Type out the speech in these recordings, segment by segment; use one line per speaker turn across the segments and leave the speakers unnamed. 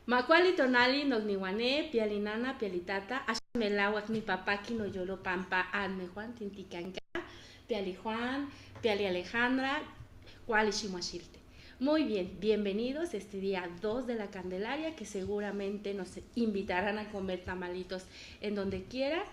Macuali tonali nogniwane, pialinana, pialitata, ashmelawak mi papaki no yolo pampa alme Juan tinticanca, piali Juan, piali Alejandra, cuali shimashilte. Muy bien, bienvenidos este día 2 de la Candelaria, que seguramente nos invitarán a comer tamalitos en donde quiera.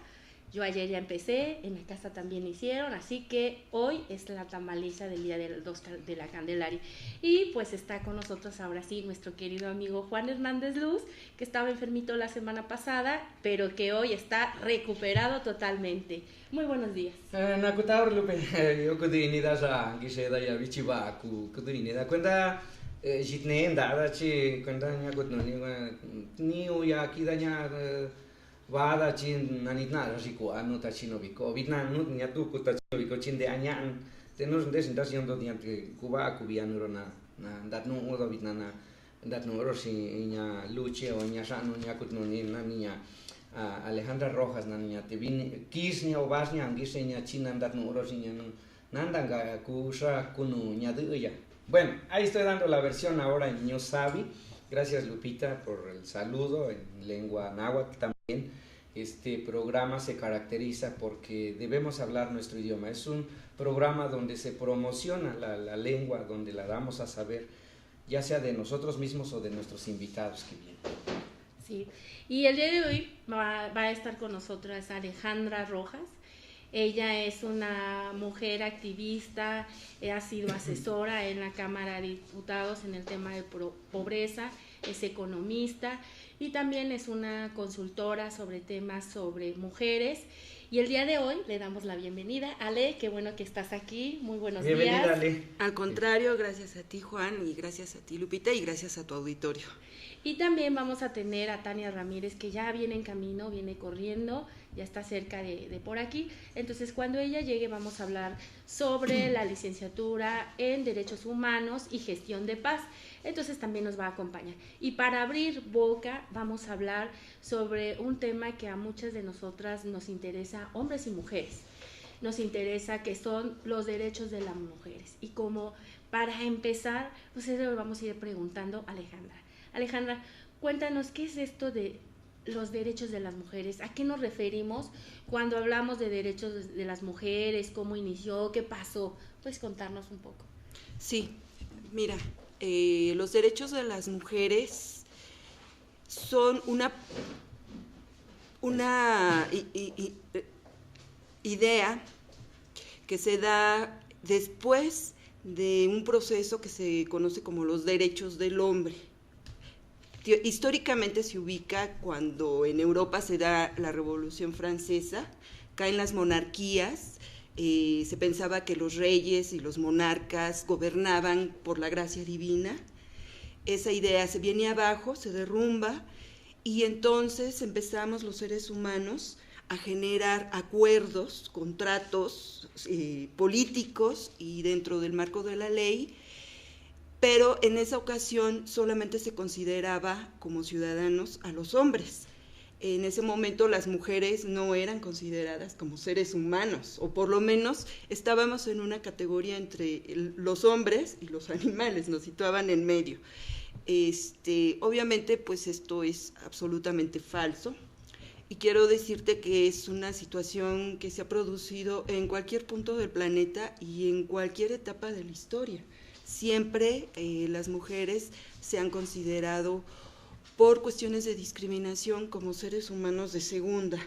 Yo ayer ya empecé, en la casa también hicieron, así que hoy es la tamaliza del día del 2 de la Candelaria. Y pues está con nosotros ahora sí nuestro querido amigo Juan Hernández Luz, que estaba enfermito la semana pasada, pero que hoy está recuperado totalmente. Muy buenos días.
Nakutaur lupe yo kudini da sa giseda ya bichiba ku kudini da kwenda jitne da chi kwenda nya kutno ni ya kida nya vada chin nanitna rasiku anu ta chino biko vitna nu nya tu ku ta chino biko chin de anyan te nos des ndación do diante kuba kubianu na dat no odo vitna na dat no rosi nya luche o nya sanu nya kutno ni na niña Alejandra Rojas na niña te vin kisnya o basnya angisenya china dat no rosi nya nandanga kusha kunu nya de ya. Bueno, ahí estoy dando la versión ahora en Ñosabi. Gracias Lupita por el saludo en lengua náhuatl también. Este programa se caracteriza porque debemos hablar nuestro idioma. Es un programa donde se promociona la lengua, donde la damos a saber, ya sea de nosotros mismos o de nuestros invitados que vienen.
Sí, y el día de hoy va a estar con nosotras Alejandra Rojas. Ella es una mujer activista, ha sido asesora en la Cámara de Diputados en el tema de pobreza, es economista y también es una consultora sobre temas sobre mujeres. Y el día de hoy le damos la bienvenida. Ale, qué bueno que estás aquí, muy buenos
Bienvenida,
días.
Ale.
Al contrario, gracias a ti Juan y gracias a ti Lupita y gracias a tu auditorio.
Y también vamos a tener a Tania Ramírez, que ya viene en camino, viene corriendo, ya está cerca de por aquí. Entonces, cuando ella llegue, vamos a hablar sobre la licenciatura en Derechos Humanos y Gestión de Paz. Entonces, también nos va a acompañar. Y para abrir boca, vamos a hablar sobre un tema que a muchas de nosotras nos interesa, hombres y mujeres. Nos interesa que son los derechos de las mujeres. Y como para empezar, pues lo vamos a ir preguntando a Alejandra. Alejandra, cuéntanos, ¿qué es esto de los derechos de las mujeres? ¿A qué nos referimos cuando hablamos de derechos de las mujeres? ¿Cómo inició? ¿Qué pasó? ¿Puedes contarnos un poco?
Sí, mira, los derechos de las mujeres son una idea que se da después de un proceso que se conoce como los derechos del hombre. Históricamente se ubica cuando en Europa se da la Revolución Francesa, caen las monarquías, se pensaba que los reyes y los monarcas gobernaban por la gracia divina. Esa idea se viene abajo, se derrumba y entonces empezamos los seres humanos a generar acuerdos, contratos políticos y dentro del marco de la ley. Pero en esa ocasión solamente se consideraba como ciudadanos a los hombres. En ese momento las mujeres no eran consideradas como seres humanos, o por lo menos estábamos en una categoría entre los hombres y los animales, nos situaban en medio. Obviamente, pues esto es absolutamente falso, y quiero decirte que es una situación que se ha producido en cualquier punto del planeta y en cualquier etapa de la historia. Siempre las mujeres se han considerado por cuestiones de discriminación como seres humanos de segunda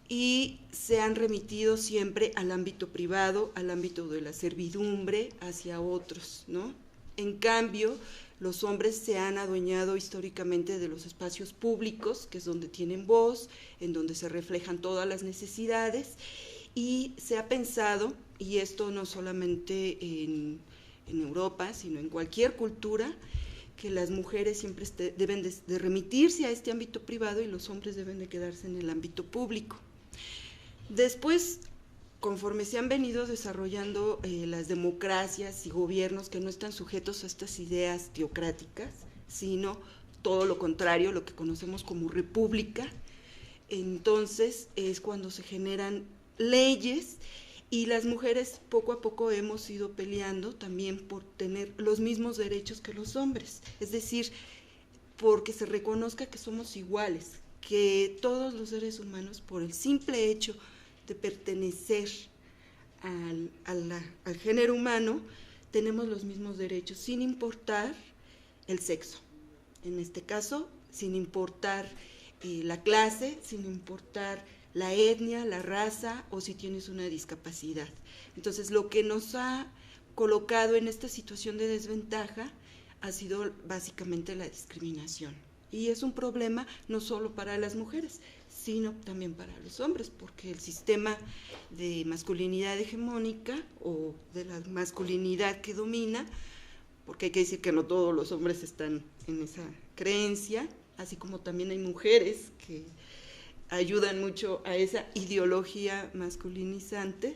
y se han remitido siempre al ámbito privado, al ámbito de la servidumbre hacia otros, ¿no? En cambio, los hombres se han adueñado históricamente de los espacios públicos, que es donde tienen voz, en donde se reflejan todas las necesidades, y se ha pensado, y esto no solamente en Europa, sino en cualquier cultura, que las mujeres siempre deben de remitirse a este ámbito privado y los hombres deben de quedarse en el ámbito público. Después, conforme se han venido desarrollando las democracias y gobiernos que no están sujetos a estas ideas teocráticas, sino todo lo contrario, lo que conocemos como república, entonces es cuando se generan leyes y las mujeres poco a poco hemos ido peleando también por tener los mismos derechos que los hombres. Es decir, porque se reconozca que somos iguales, que todos los seres humanos, por el simple hecho de pertenecer al género humano, tenemos los mismos derechos, sin importar el sexo. En este caso, sin importar la clase, sin importar la etnia, la raza o si tienes una discapacidad. Entonces, lo que nos ha colocado en esta situación de desventaja ha sido básicamente la discriminación. Y es un problema no solo para las mujeres, sino también para los hombres, porque el sistema de masculinidad hegemónica o de la masculinidad que domina, porque hay que decir que no todos los hombres están en esa creencia, así como también hay mujeres que ayudan mucho a esa ideología masculinizante,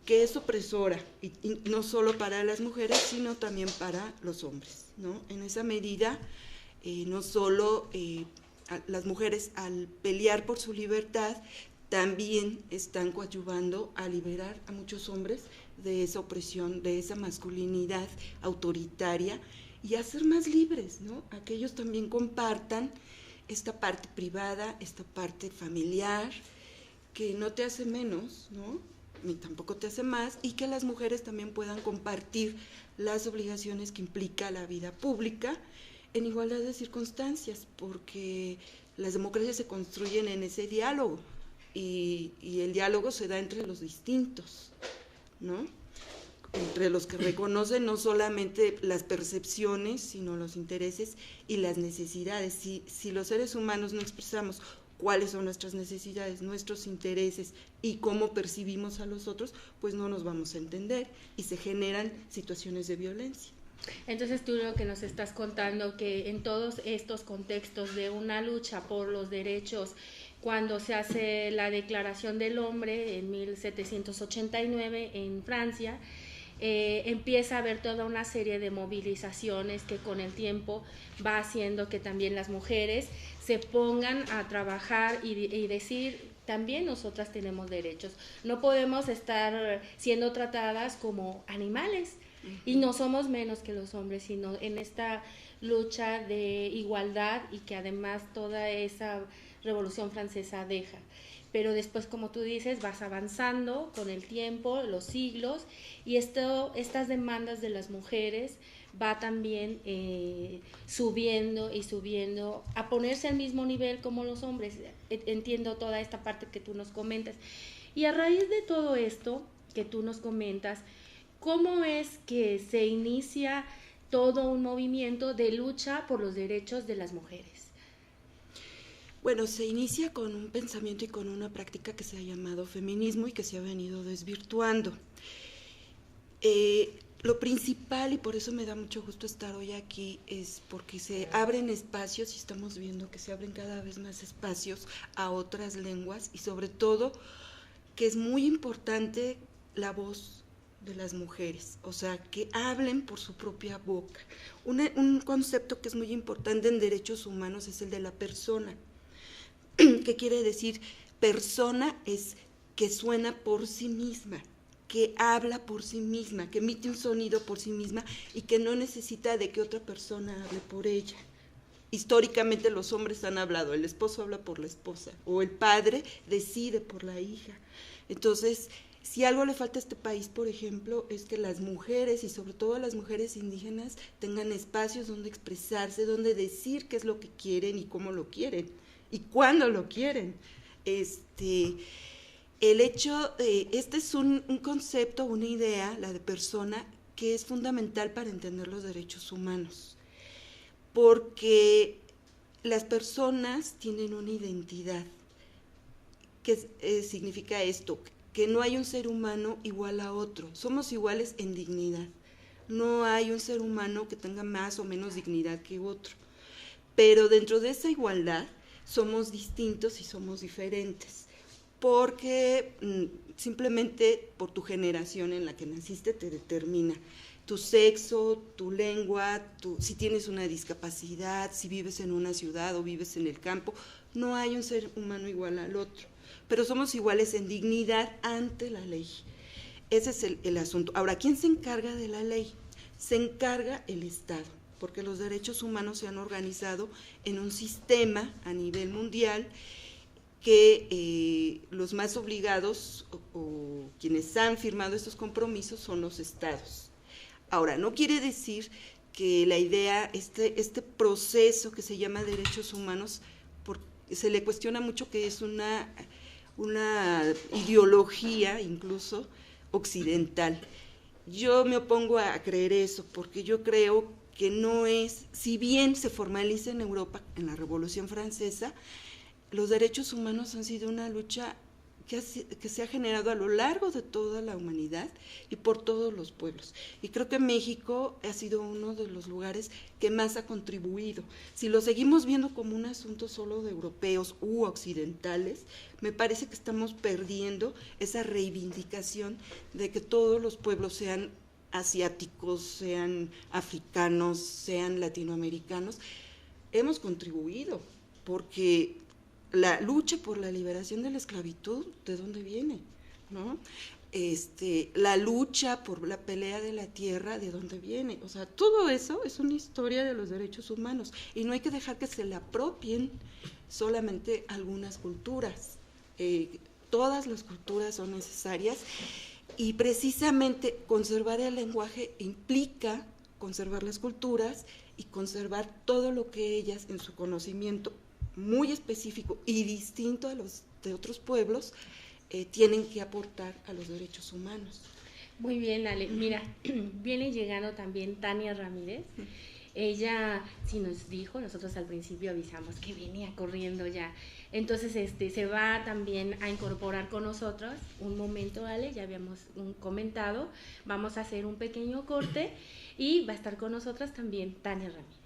que es opresora, y no solo para las mujeres, sino también para los hombres, ¿no? En esa medida, no solo las mujeres al pelear por su libertad, también están coadyuvando a liberar a muchos hombres de esa opresión, de esa masculinidad autoritaria y a ser más libres, ¿no? A que ellos también compartan esta parte privada, esta parte familiar, que no te hace menos, ¿no? Ni tampoco te hace más, y que las mujeres también puedan compartir las obligaciones que implica la vida pública en igualdad de circunstancias, porque las democracias se construyen en ese diálogo, y el diálogo se da entre los distintos, ¿no? Entre los que reconocen no solamente las percepciones, sino los intereses y las necesidades. Si los seres humanos no expresamos cuáles son nuestras necesidades, nuestros intereses y cómo percibimos a los otros, pues no nos vamos a entender y se generan situaciones de violencia.
Entonces tú lo que nos estás contando, que en todos estos contextos de una lucha por los derechos, cuando se hace la Declaración del Hombre en 1789 en Francia, empieza a haber toda una serie de movilizaciones que con el tiempo va haciendo que también las mujeres se pongan a trabajar y decir, también nosotras tenemos derechos, no podemos estar siendo tratadas como animales y no somos menos que los hombres, sino en esta lucha de igualdad y que además toda esa Revolución Francesa deja. Pero después, como tú dices, vas avanzando con el tiempo, los siglos, y estas demandas de las mujeres va también subiendo y subiendo a ponerse al mismo nivel como los hombres. Entiendo toda esta parte que tú nos comentas. Y a raíz de todo esto que tú nos comentas, ¿cómo es que se inicia todo un movimiento de lucha por los derechos de las mujeres?
Bueno, se inicia con un pensamiento y con una práctica que se ha llamado feminismo y que se ha venido desvirtuando. Lo principal, y por eso me da mucho gusto estar hoy aquí, es porque se abren espacios y estamos viendo que se abren cada vez más espacios a otras lenguas y sobre todo que es muy importante la voz de las mujeres, o sea, que hablen por su propia boca. Un concepto que es muy importante en derechos humanos es el de la persona. ¿Qué quiere decir? Persona es que suena por sí misma, que habla por sí misma, que emite un sonido por sí misma y que no necesita de que otra persona hable por ella. Históricamente los hombres han hablado, el esposo habla por la esposa o el padre decide por la hija. Entonces, si algo le falta a este país, por ejemplo, es que las mujeres y sobre todo las mujeres indígenas tengan espacios donde expresarse, donde decir qué es lo que quieren y cómo lo quieren y cuándo lo quieren. Este es un concepto, una idea, la de persona, que es fundamental para entender los derechos humanos, porque las personas tienen una identidad. ¿Qué significa esto? Que no hay un ser humano igual a otro, somos iguales en dignidad, no hay un ser humano que tenga más o menos dignidad que otro, pero dentro de esa igualdad somos distintos y somos diferentes, porque simplemente por tu generación en la que naciste te determina tu sexo, tu lengua, si tienes una discapacidad, si vives en una ciudad o vives en el campo, no hay un ser humano igual al otro, pero somos iguales en dignidad ante la ley. Ese es el asunto. Ahora, ¿quién se encarga de la ley? Se encarga el Estado. porque los derechos humanos se han organizado en un sistema a nivel mundial que los más obligados o quienes han firmado estos compromisos son los estados. Ahora, no quiere decir que la idea, este proceso que se llama derechos humanos, se le cuestiona mucho que es una ideología incluso occidental. Yo me opongo a creer eso, porque yo creo que no es, si bien se formaliza en Europa, en la Revolución Francesa, los derechos humanos han sido una lucha que se ha generado a lo largo de toda la humanidad y por todos los pueblos. Y creo que México ha sido uno de los lugares que más ha contribuido. Si lo seguimos viendo como un asunto solo de europeos u occidentales, me parece que estamos perdiendo esa reivindicación de que todos los pueblos, sean asiáticos, sean africanos, sean latinoamericanos, hemos contribuido, porque la lucha por la liberación de la esclavitud, ¿de dónde viene? ¿No? La lucha por la pelea de la tierra, ¿de dónde viene? O sea, todo eso es una historia de los derechos humanos y no hay que dejar que se le apropien solamente algunas culturas. Todas las culturas son necesarias y precisamente conservar el lenguaje implica conservar las culturas y conservar todo lo que ellas en su conocimiento muy específico y distinto a los de otros pueblos, tienen que aportar a los derechos humanos.
Muy bien, Ale. Mira, viene llegando también Tania Ramírez. Ella sí nos dijo, nosotros al principio avisamos que venía corriendo ya. Entonces se va también a incorporar con nosotros. Un momento, Ale, ya habíamos comentado. Vamos a hacer un pequeño corte y va a estar con nosotras también Tania Ramírez.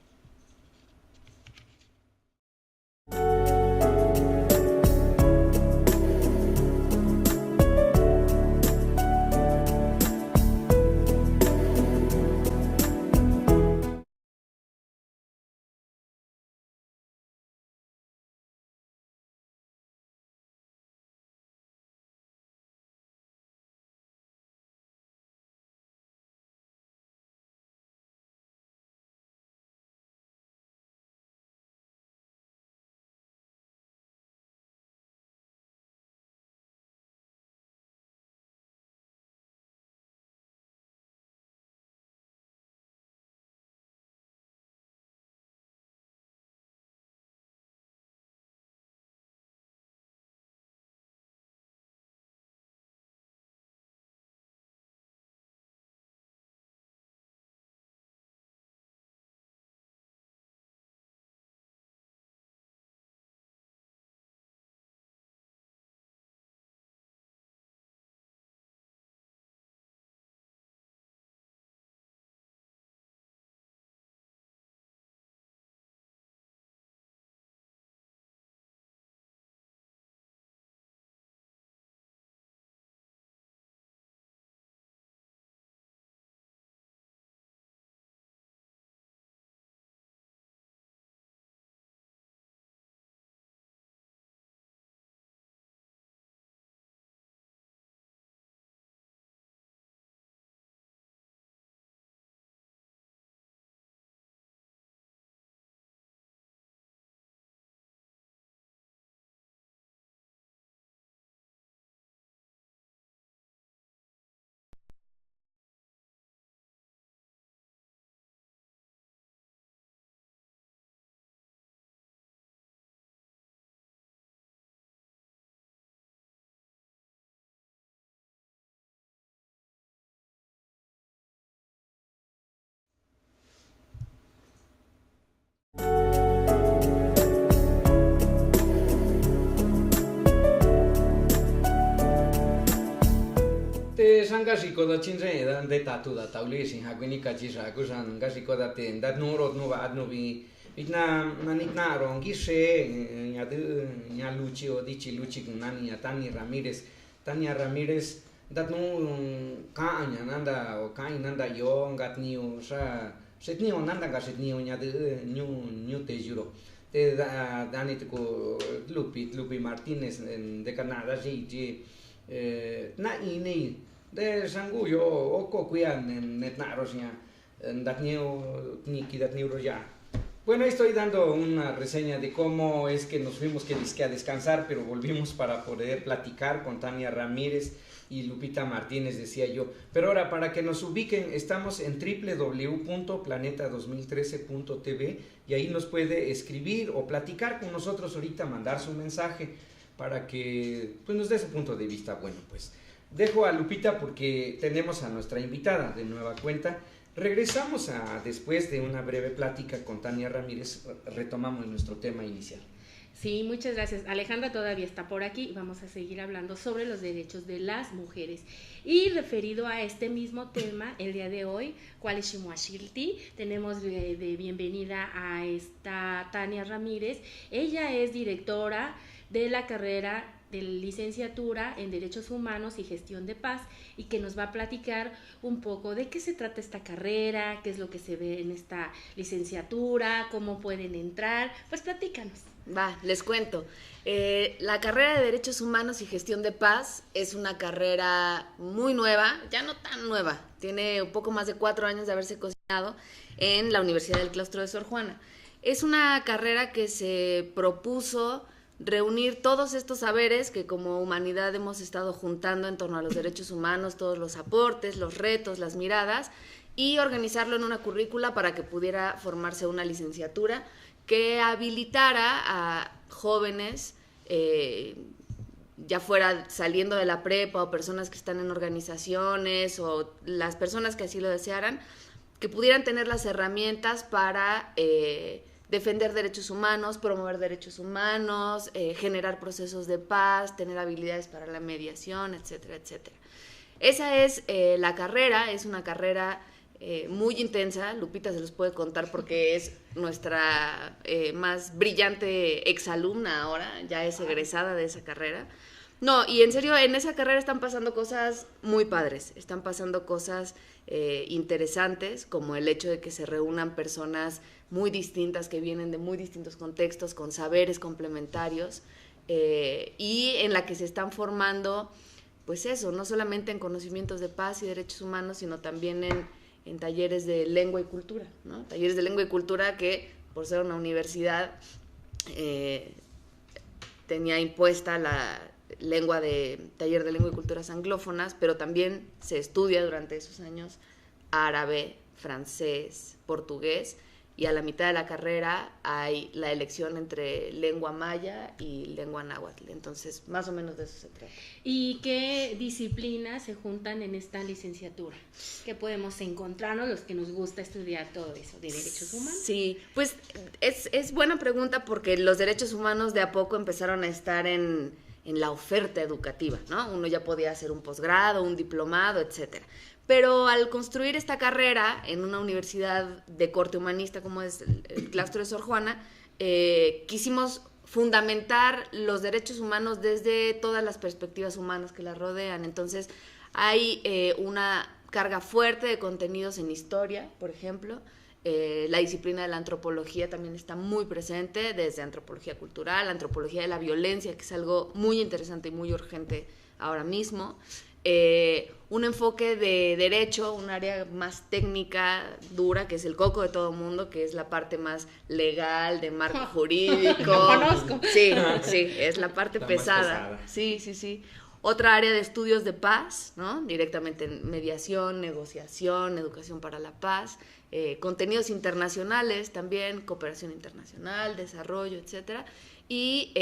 Te sangasiko da chinze da de tatu da taulisi hakuni kachisa kusan gasiko da ten dat nurot no va no vi itna manikna rongise nya de nya luchi o dichi luchi con nani Tania Ramírez dat no kaanya nanda o kai nanda yo ngatniu sa setniu nanda gasetniu nya de nyu te juro te dani ko Lupi Martínez de Canadá ji na ini de sanguyo oko kuyan netnaros nya ya. Bueno, estoy dando una reseña de cómo es que nos fuimos que a descansar, pero volvimos para poder platicar con Tania Ramírez y Lupita Martínez, decía yo. Pero ahora, para que nos ubiquen, estamos en www.planeta2013.tv y ahí nos puede escribir o platicar con nosotros ahorita, mandar su mensaje para que pues, nos dé su punto de vista. Bueno, pues dejo a Lupita porque tenemos a nuestra invitada de nueva cuenta. Regresamos después de una breve plática con Tania Ramírez, retomamos nuestro tema inicial.
Sí, muchas gracias. Alejandra todavía está por aquí y vamos a seguir hablando sobre los derechos de las mujeres. Y referido a este mismo tema, el día de hoy, ¿cuál es Shimuashilti? Tenemos de bienvenida a esta Tania Ramírez. Ella es directora de la carrera de licenciatura en Derechos Humanos y Gestión de Paz y que nos va a platicar un poco de qué se trata esta carrera, qué es lo que se ve en esta licenciatura, cómo pueden entrar. Pues platícanos.
Les cuento. La carrera de Derechos Humanos y Gestión de Paz es una carrera muy nueva, ya no tan nueva, tiene un poco más de 4 años de haberse cocinado en la Universidad del Claustro de Sor Juana. Es una carrera que se propuso reunir todos estos saberes que como humanidad hemos estado juntando en torno a los derechos humanos, todos los aportes, los retos, las miradas, y organizarlo en una currícula para que pudiera formarse una licenciatura que habilitara a jóvenes, ya fuera saliendo de la prepa o personas que están en organizaciones o las personas que así lo desearan, que pudieran tener las herramientas para defender derechos humanos, promover derechos humanos, generar procesos de paz, tener habilidades para la mediación, etcétera, etcétera. Esa es la carrera, es una carrera muy intensa. Lupita se los puede contar porque es nuestra más brillante exalumna ahora, ya es egresada de esa carrera. No, y en serio, en esa carrera están pasando cosas muy padres, están pasando cosas interesantes, como el hecho de que se reúnan personas muy distintas, que vienen de muy distintos contextos, con saberes complementarios, y en la que se están formando, pues eso, no solamente en conocimientos de paz y derechos humanos, sino también en talleres de lengua y cultura, ¿no? Talleres de lengua y cultura que, por ser una universidad, tenía impuesta la taller de lengua y culturas anglófonas, pero también se estudia durante esos años árabe, francés, portugués, y a la mitad de la carrera hay la elección entre lengua maya y lengua náhuatl. Entonces, más o menos de eso se trata.
¿Y qué disciplinas se juntan en esta licenciatura? ¿Qué podemos encontrarnos los que nos gusta estudiar todo eso de derechos humanos?
Sí, pues es buena pregunta porque los derechos humanos de a poco empezaron a estar en la oferta educativa, ¿no? Uno ya podía hacer un posgrado, un diplomado, etcétera. Pero al construir esta carrera en una universidad de corte humanista como es el Claustro de Sor Juana, quisimos fundamentar los derechos humanos desde todas las perspectivas humanas que la rodean. Entonces hay una carga fuerte de contenidos en historia, por ejemplo. La disciplina de la antropología también está muy presente, desde antropología cultural, antropología de la violencia, que es algo muy interesante y muy urgente ahora mismo. Un enfoque de derecho, un área más técnica, dura, que es el coco de todo mundo, que es la parte más legal, de marco jurídico.
Lo conozco.
Sí, es la parte pesada. Sí. Otra área de estudios de paz, ¿no? Directamente en mediación, negociación, educación para la paz, contenidos internacionales también, cooperación internacional, desarrollo, etcétera. Y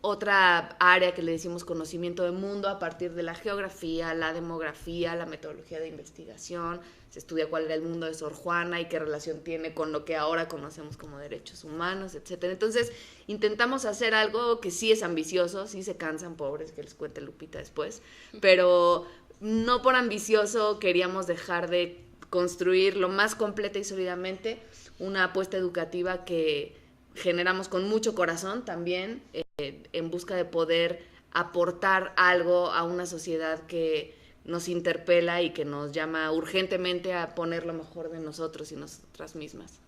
otra área que le decimos conocimiento del mundo a partir de la geografía, la demografía, la metodología de investigación. Se estudia cuál era el mundo de Sor Juana y qué relación tiene con lo que ahora conocemos como derechos humanos, etcétera. Entonces, intentamos hacer algo que sí es ambicioso, sí se cansan, pobres, que les cuente Lupita después, pero no por ambicioso queríamos dejar de construir lo más completa y sólidamente una apuesta educativa que generamos con mucho corazón también, en busca de poder aportar algo a una sociedad que nos interpela y que nos llama urgentemente a poner lo mejor de nosotros y nosotras mismas.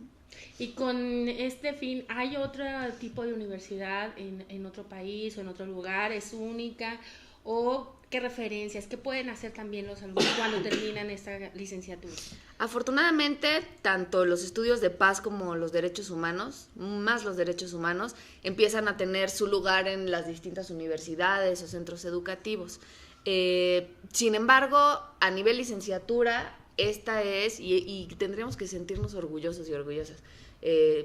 Y con este fin, ¿hay otro tipo de universidad en otro país o en otro lugar? ¿Es única? o qué referencias, qué pueden hacer también los alumnos cuando terminan esta licenciatura?
Afortunadamente, tanto los estudios de paz como los derechos humanos, más los derechos humanos, empiezan a tener su lugar en las distintas universidades o centros educativos. Sin embargo, a nivel licenciatura, esta es, y tendríamos que sentirnos orgullosos y orgullosas.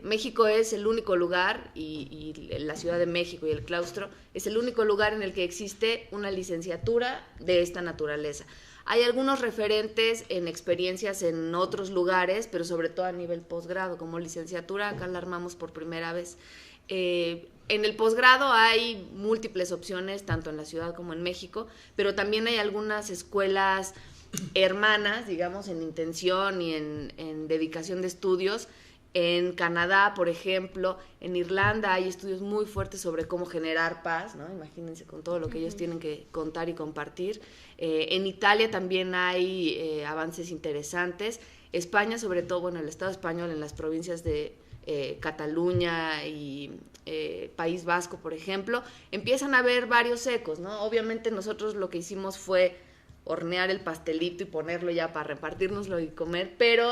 México es el único lugar, y la Ciudad de México y el claustro, es el único lugar en el que existe una licenciatura de esta naturaleza. Hay algunos referentes en experiencias en otros lugares, pero sobre todo a nivel posgrado. Como licenciatura, acá la armamos por primera vez. En el posgrado hay múltiples opciones, tanto en la ciudad como en México, pero también hay algunas escuelas hermanas, digamos, en intención y en dedicación de estudios. En Canadá, por ejemplo, en Irlanda hay estudios muy fuertes sobre cómo generar paz, ¿no? Imagínense con todo lo que ellos tienen que contar y compartir. En Italia también hay avances interesantes. España, sobre todo, bueno, el Estado español en las provincias de Cataluña y País Vasco, por ejemplo, empiezan a haber varios ecos, ¿no? Obviamente nosotros lo que hicimos fue hornear el pastelito y ponerlo ya para repartirnoslo y comer, pero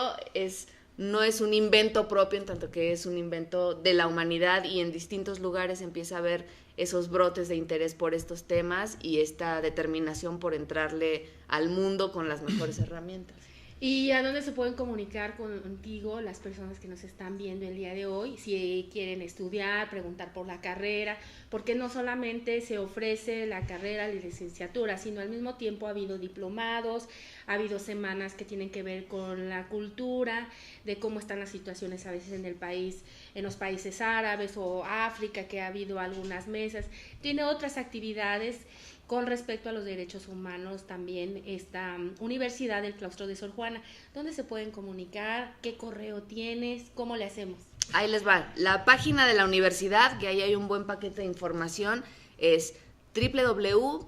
no es un invento propio, en tanto que es un invento de la humanidad, y en distintos lugares empieza a haber esos brotes de interés por estos temas y esta determinación por entrarle al mundo con las mejores herramientas.
¿Y a dónde se pueden comunicar contigo las personas que nos están viendo el día de hoy? Si quieren estudiar, preguntar por la carrera, porque no solamente se ofrece la carrera, la licenciatura, sino al mismo tiempo ha habido diplomados, ha habido semanas que tienen que ver con la cultura, de cómo están las situaciones a veces en el país, en los países árabes o África, que ha habido algunas mesas. Tiene otras actividades con respecto a los derechos humanos también esta Universidad del Claustro de Sor Juana. ¿Dónde se pueden comunicar? ¿Qué correo tienes? ¿Cómo le hacemos?
Ahí les va. La página de la universidad, que ahí hay un buen paquete de información, es www.ucsj,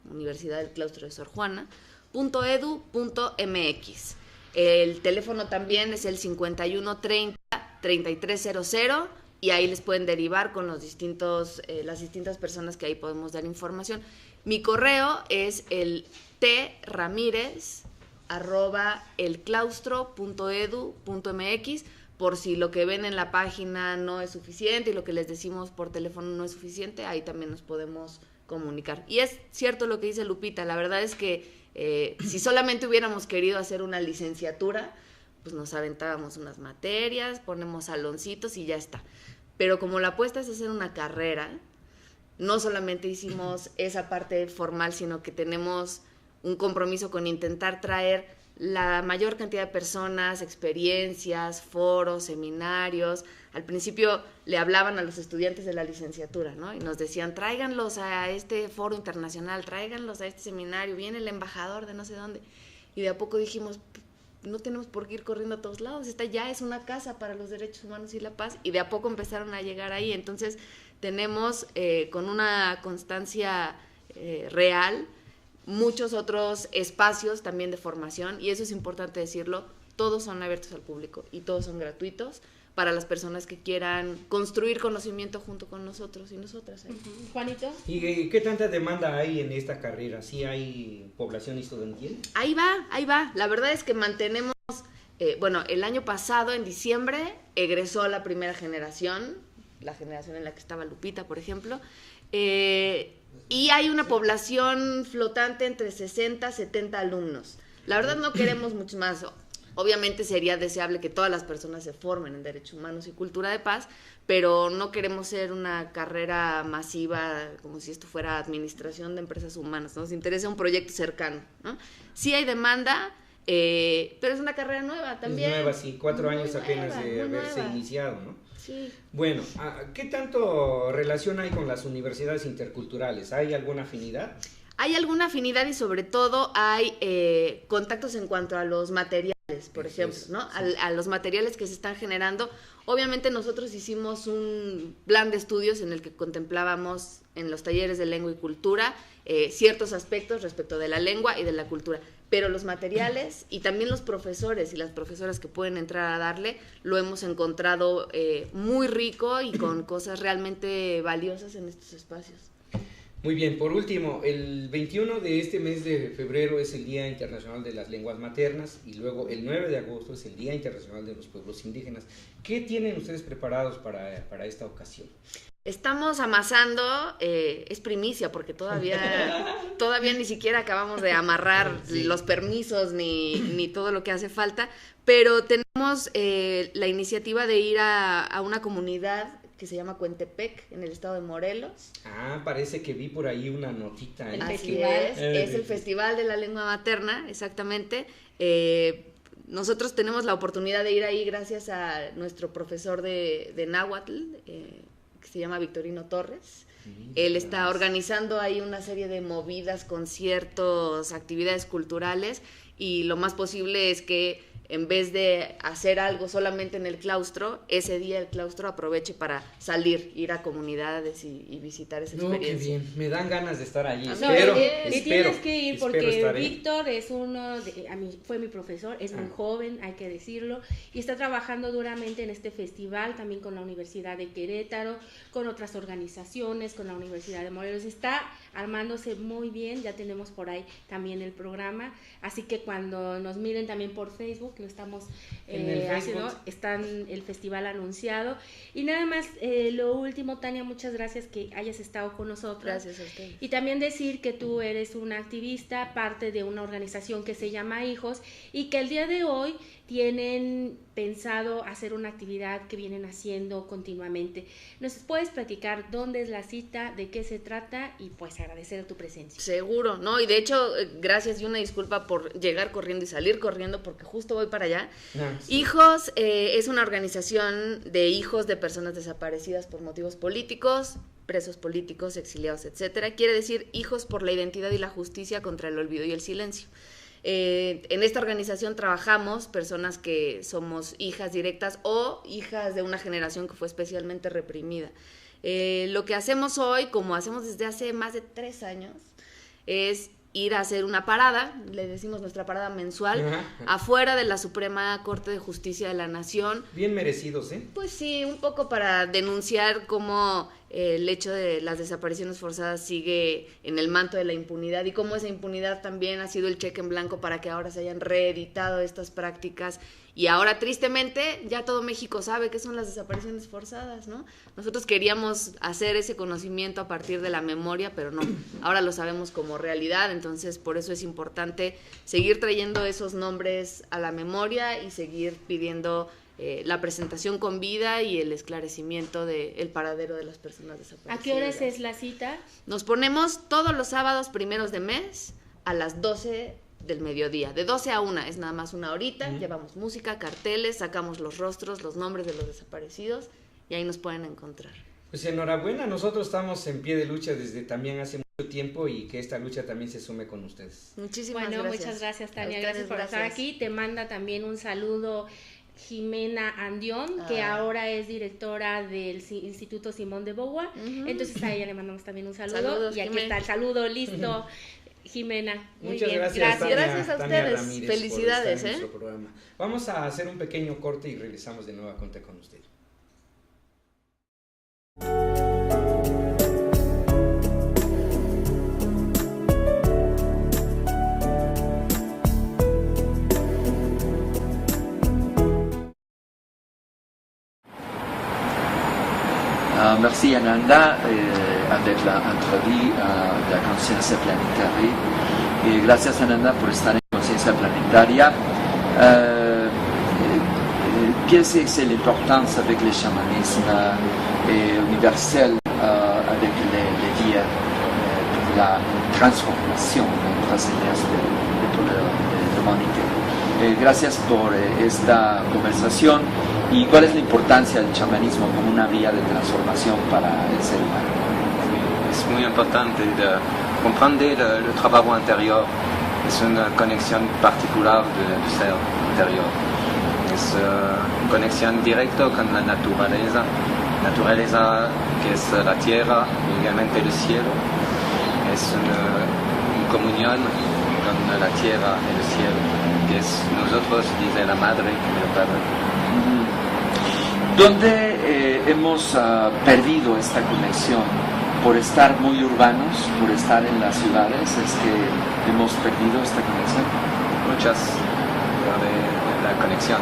Universidad del Claustro de Sor Juana, .edu.mx. El teléfono también es el 5130-3300, y ahí les pueden derivar con las distintas personas que ahí podemos dar información. Mi correo es el tramirez@elclaustro.edu.mx, por si lo que ven en la página no es suficiente y lo que les decimos por teléfono no es suficiente, ahí también nos podemos comunicar. Y es cierto lo que dice Lupita, la verdad es que si solamente hubiéramos querido hacer una licenciatura, pues nos aventábamos unas materias, ponemos saloncitos y ya está. Pero como la apuesta es hacer una carrera, no solamente hicimos esa parte formal, sino que tenemos un compromiso con intentar traer la mayor cantidad de personas, experiencias, foros, seminarios. Al principio le hablaban a los estudiantes de la licenciatura, ¿no? Y nos decían, tráiganlos a este foro internacional, tráiganlos a este seminario, viene el embajador de no sé dónde. Y de a poco dijimos, no tenemos por qué ir corriendo a todos lados, esta ya es una casa para los derechos humanos y la paz, y de a poco empezaron a llegar ahí. Entonces tenemos con una constancia real muchos otros espacios también de formación, y eso es importante decirlo, todos son abiertos al público y todos son gratuitos para las personas que quieran construir conocimiento junto con nosotros y nosotras.
Juanito.
¿Y qué tanta demanda hay en esta carrera? ¿Sí hay población estudiantil?
Ahí va. La verdad es que mantenemos, el año pasado, en diciembre, egresó la primera generación, la generación en la que estaba Lupita, por ejemplo, y hay una población flotante entre 60 y 70 alumnos. La verdad no queremos mucho más. Obviamente sería deseable que todas las personas se formen en derechos humanos y cultura de paz, pero no queremos ser una carrera masiva como si esto fuera administración de empresas humanas. Nos interesa un proyecto cercano, ¿no? Sí hay demanda, pero es una carrera nueva también.
Es nueva, sí, 4 años apenas de haberse iniciado, ¿no?
Sí.
Bueno, ¿qué tanto relación hay con las universidades interculturales? ¿Hay alguna afinidad?
Hay alguna afinidad, y sobre todo hay contactos en cuanto a los materiales, por ejemplo, ¿no? Sí. A los materiales que se están generando. Obviamente nosotros hicimos un plan de estudios en el que contemplábamos en los talleres de lengua y cultura ciertos aspectos respecto de la lengua y de la cultura, pero los materiales y también los profesores y las profesoras que pueden entrar a darle, lo hemos encontrado muy rico y con cosas realmente valiosas en estos espacios.
Muy bien, por último, el 21 de este mes de febrero es el Día Internacional de las Lenguas Maternas y luego el 9 de agosto es el Día Internacional de los Pueblos Indígenas. ¿Qué tienen ustedes preparados para esta ocasión?
Estamos amasando, es primicia porque todavía ni siquiera acabamos de amarrar los permisos ni todo lo que hace falta, pero tenemos la iniciativa de ir a una comunidad que se llama Cuentepec, en el estado de Morelos.
Ah, parece que vi por ahí una notita.
Así es el Festival de la Lengua Materna, exactamente. Nosotros tenemos la oportunidad de ir ahí gracias a nuestro profesor de náhuatl, que se llama Victorino Torres. Él está organizando ahí una serie de movidas, conciertos, actividades culturales, y lo más posible es que en vez de hacer algo solamente en el claustro, ese día el claustro aproveche para salir, ir a comunidades y visitar esa experiencia.
Qué bien, me dan ganas de estar allí.
Tienes que ir porque Víctor es fue mi profesor, es muy joven, hay que decirlo, y está trabajando duramente en este festival, también con la Universidad de Querétaro, con otras organizaciones, con la Universidad de Morelos. Está armándose muy bien, ya tenemos por ahí también el programa, así que cuando nos miren también por Facebook, lo estamos haciendo, está el festival anunciado. Y nada más, lo último, Tania, muchas gracias que hayas estado con nosotros.
Gracias a usted.
Y también decir que tú eres una activista, parte de una organización que se llama Hijos, y que el día de hoy tienen pensado hacer una actividad que vienen haciendo continuamente. ¿Nos puedes platicar dónde es la cita, de qué se trata y pues agradecer tu presencia?
Seguro, ¿no? Y de hecho, gracias y una disculpa por llegar corriendo y salir corriendo porque justo voy para allá. Sí. Hijos es una organización de hijos de personas desaparecidas por motivos políticos, presos políticos, exiliados, etcétera. Quiere decir hijos por la identidad y la justicia contra el olvido y el silencio. En esta organización trabajamos personas que somos hijas directas o hijas de una generación que fue especialmente reprimida. Lo que hacemos hoy, como hacemos desde hace más de 3 años, es ir a hacer una parada, le decimos nuestra parada mensual, afuera de la Suprema Corte de Justicia de la Nación.
Bien merecidos, ¿eh?
Pues sí, un poco para denunciar cómo el hecho de las desapariciones forzadas sigue en el manto de la impunidad y cómo esa impunidad también ha sido el cheque en blanco para que ahora se hayan reeditado estas prácticas. Y ahora, tristemente, ya todo México sabe qué son las desapariciones forzadas, ¿no? Nosotros queríamos hacer ese conocimiento a partir de la memoria, pero no, ahora lo sabemos como realidad, entonces por eso es importante seguir trayendo esos nombres a la memoria y seguir pidiendo la presentación con vida y el esclarecimiento del paradero de las personas desaparecidas.
¿A qué horas es la cita?
Nos ponemos todos los sábados primeros de mes a las 12 del mediodía, de 12 a 1, es nada más una horita, llevamos música, carteles, sacamos los rostros, los nombres de los desaparecidos y ahí nos pueden encontrar.
Pues enhorabuena, nosotros estamos en pie de lucha desde también hace mucho tiempo y que esta lucha también se sume con ustedes.
Muchísimas gracias.
Muchas gracias, Tania, gracias por estar aquí. Te manda también un saludo Jimena Andión, que ahora es directora del Instituto Simón de Beauvoir. Entonces a ella le mandamos también un saludo.
Saludos,
y aquí
Jimena.
está el saludo listo. Jimena, muy
Muchas
bien,
gracias.
Gracias a
Tania
ustedes.
Ramírez,
Felicidades,
por estar en nuestro programa. Vamos a hacer un pequeño corte y regresamos de nuevo a Conte con usted.
Merci Ananda avec l'introduit de la conciencia planetaria. Y gracias Ananda por estar en conciencia planetaria. Qu'est-ce que c'est l'importance avec le chamanisme universel avec les vies pour la transformación, la trascendencia de la humanidad? Gracias por esta conversación. ¿Y cuál es la importancia del chamanismo como una vía de transformación para el ser humano?
Es muy importante de comprender el trabajo interior. Es una conexión particular del ser interior. Es una conexión directa con la naturaleza que es la tierra y obviamente el cielo. Es una comunión con la tierra y el cielo, que es nosotros, dice la madre y el padre.
¿Dónde hemos perdido esta conexión por estar muy urbanos, por estar en las ciudades, es que hemos perdido esta conexión.
Muchas de la conexión,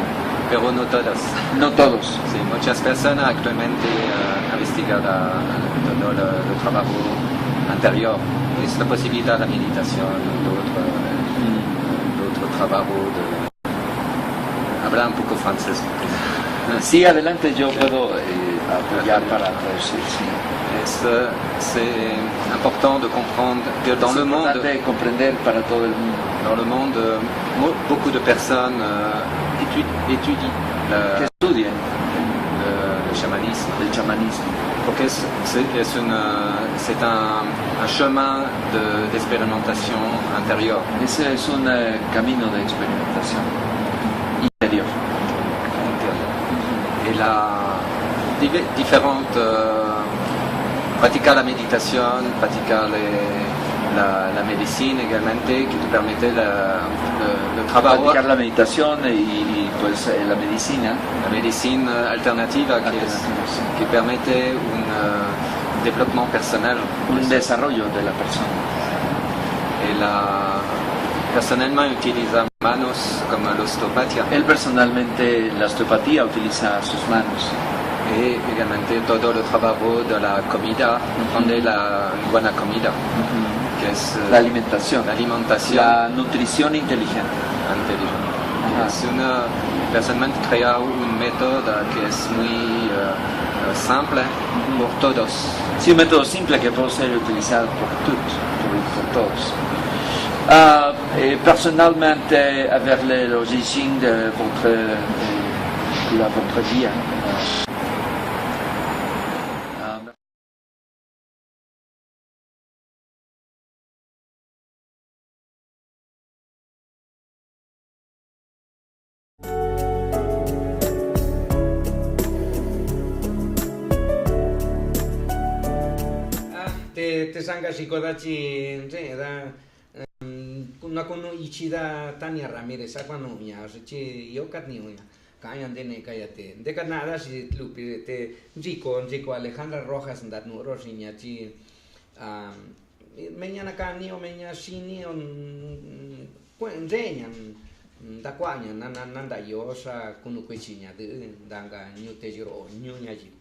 pero no todas.
No todos.
Sí, muchas personas actualmente investigan todo el trabajo anterior. Es la posibilidad de la meditación, otro trabajo hablar un poco francés.
Sí, adelante, yo puedo apoyar para traducir. Sí.
C'est important de comprendre que dans le monde,
comprender para todo el mundo.
Dans le monde, beaucoup de personnes étudient le chamanisme.
El chamanismo.
Porque c'est un chemin d'expérimentation intérieure.
Ese es un camino de experimentación interior.
Et la différentes praticar la meditación, praticar la medicina igualmente, que te permite el trabajo.
Practicar la meditación y pues la medicina.
La medicina alternativa que permite un développement personnel.
Un desarrollo de la persona.
Personnellement utiliza manos como la osteopatía.
Él personalmente la osteopatía utiliza sus manos.
Y igualmente todo el trabajo de la comida, de la buena comida, que es
la alimentación, la nutrición inteligente.
Personalmente crea un método que es muy simple por todos.
Sí, un método simple que puede ser utilizado por todos. Personnellement, avec l'origine de votre vie.
Te sanga shikodachi da una kono ichida Tania Ramírez akwano ya chi yokat ni ya kayan dene kayate de nada si lupi te rico Alejandra Rojas ndat no rosinya chi meñana kani o meña shini on enseñan da kwanya nanda yosa kunu kwechinya de danga nyute jiro nyunya ji.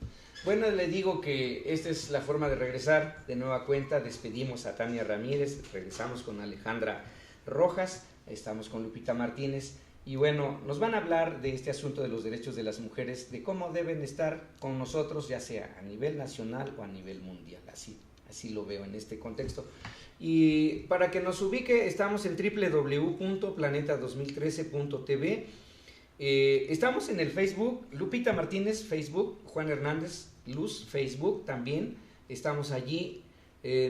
Bueno, le digo que esta es la forma de regresar de nueva cuenta. Despedimos a Tania Ramírez, regresamos con Alejandra Rojas, estamos con Lupita Martínez y bueno, nos van a hablar de este asunto de los derechos de las mujeres, de cómo deben estar con nosotros, ya sea a nivel nacional o a nivel mundial, así lo veo en este contexto. Y para que nos ubique, estamos en www.planeta2013.tv. Estamos en el Facebook, Lupita Martínez, Facebook, Juan Hernández Luz, Facebook también, estamos allí.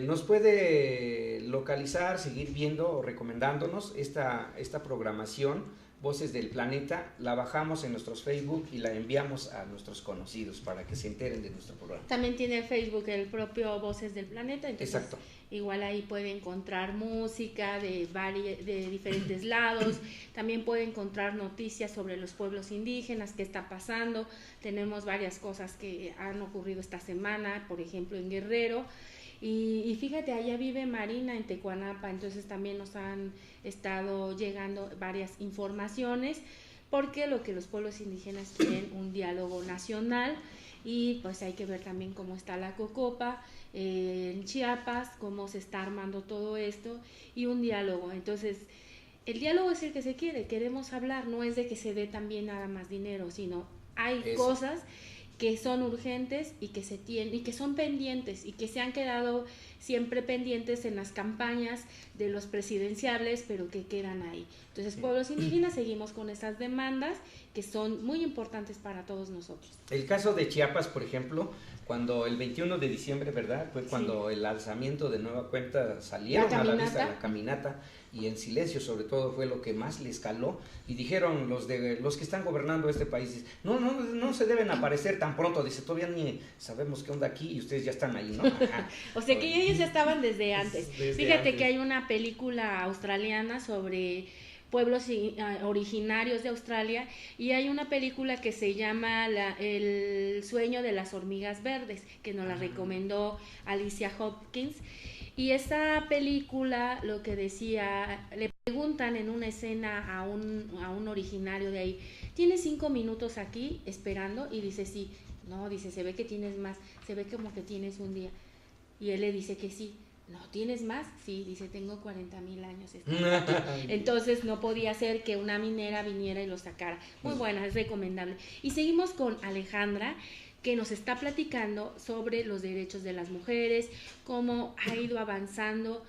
Nos puede localizar, seguir viendo o recomendándonos esta programación, Voces del Planeta, la bajamos en nuestros Facebook y la enviamos a nuestros conocidos para que se enteren de nuestro programa.
También tiene Facebook el propio Voces del Planeta, entonces
exacto.
Igual ahí puede encontrar música de diferentes lados, también puede encontrar noticias sobre los pueblos indígenas, qué está pasando, tenemos varias cosas que han ocurrido esta semana, por ejemplo en Guerrero, y fíjate, allá vive Marina en Tecuanapa, entonces también nos han estado llegando varias informaciones, porque lo que los pueblos indígenas quieren un diálogo nacional, y pues hay que ver también cómo está la Cocopa en Chiapas, cómo se está armando todo esto y un diálogo. Entonces el diálogo es el que se quiere, queremos hablar, no es de que se dé también nada más dinero, sino hay cosas que son urgentes y que se tienen y que son pendientes y que se han quedado siempre pendientes en las campañas de los presidenciales, pero que quedan ahí. Entonces, pueblos indígenas, seguimos con esas demandas que son muy importantes para todos nosotros.
El caso de Chiapas, por ejemplo, cuando el 21 de diciembre, ¿verdad? Fue cuando el alzamiento de nueva cuenta salieron a la vista, la caminata, y en silencio sobre todo fue lo que más les caló, y dijeron los que están gobernando este país, no se deben aparecer tan pronto, dice, todavía ni sabemos qué onda aquí y ustedes ya están ahí, ¿no? Ajá.
O sea que ellos ya estaban desde antes. Fíjate que hay una película australiana sobre pueblos originarios de Australia, y hay una película que se llama El sueño de las hormigas verdes, que nos la recomendó Alicia Hopkins. Y esa película, lo que decía, le preguntan en una escena a un originario de ahí, ¿tienes 5 minutos aquí esperando? Y dice, sí. No, dice, se ve que tienes más, se ve como que tienes un día. Y él le dice que sí. No, ¿tienes más? Sí, dice, tengo 40,000 años. Entonces no podía ser que una minera viniera y lo sacara. Muy buena, es recomendable. Y seguimos con Alejandra, que nos está platicando sobre los derechos de las mujeres, cómo ha ido avanzando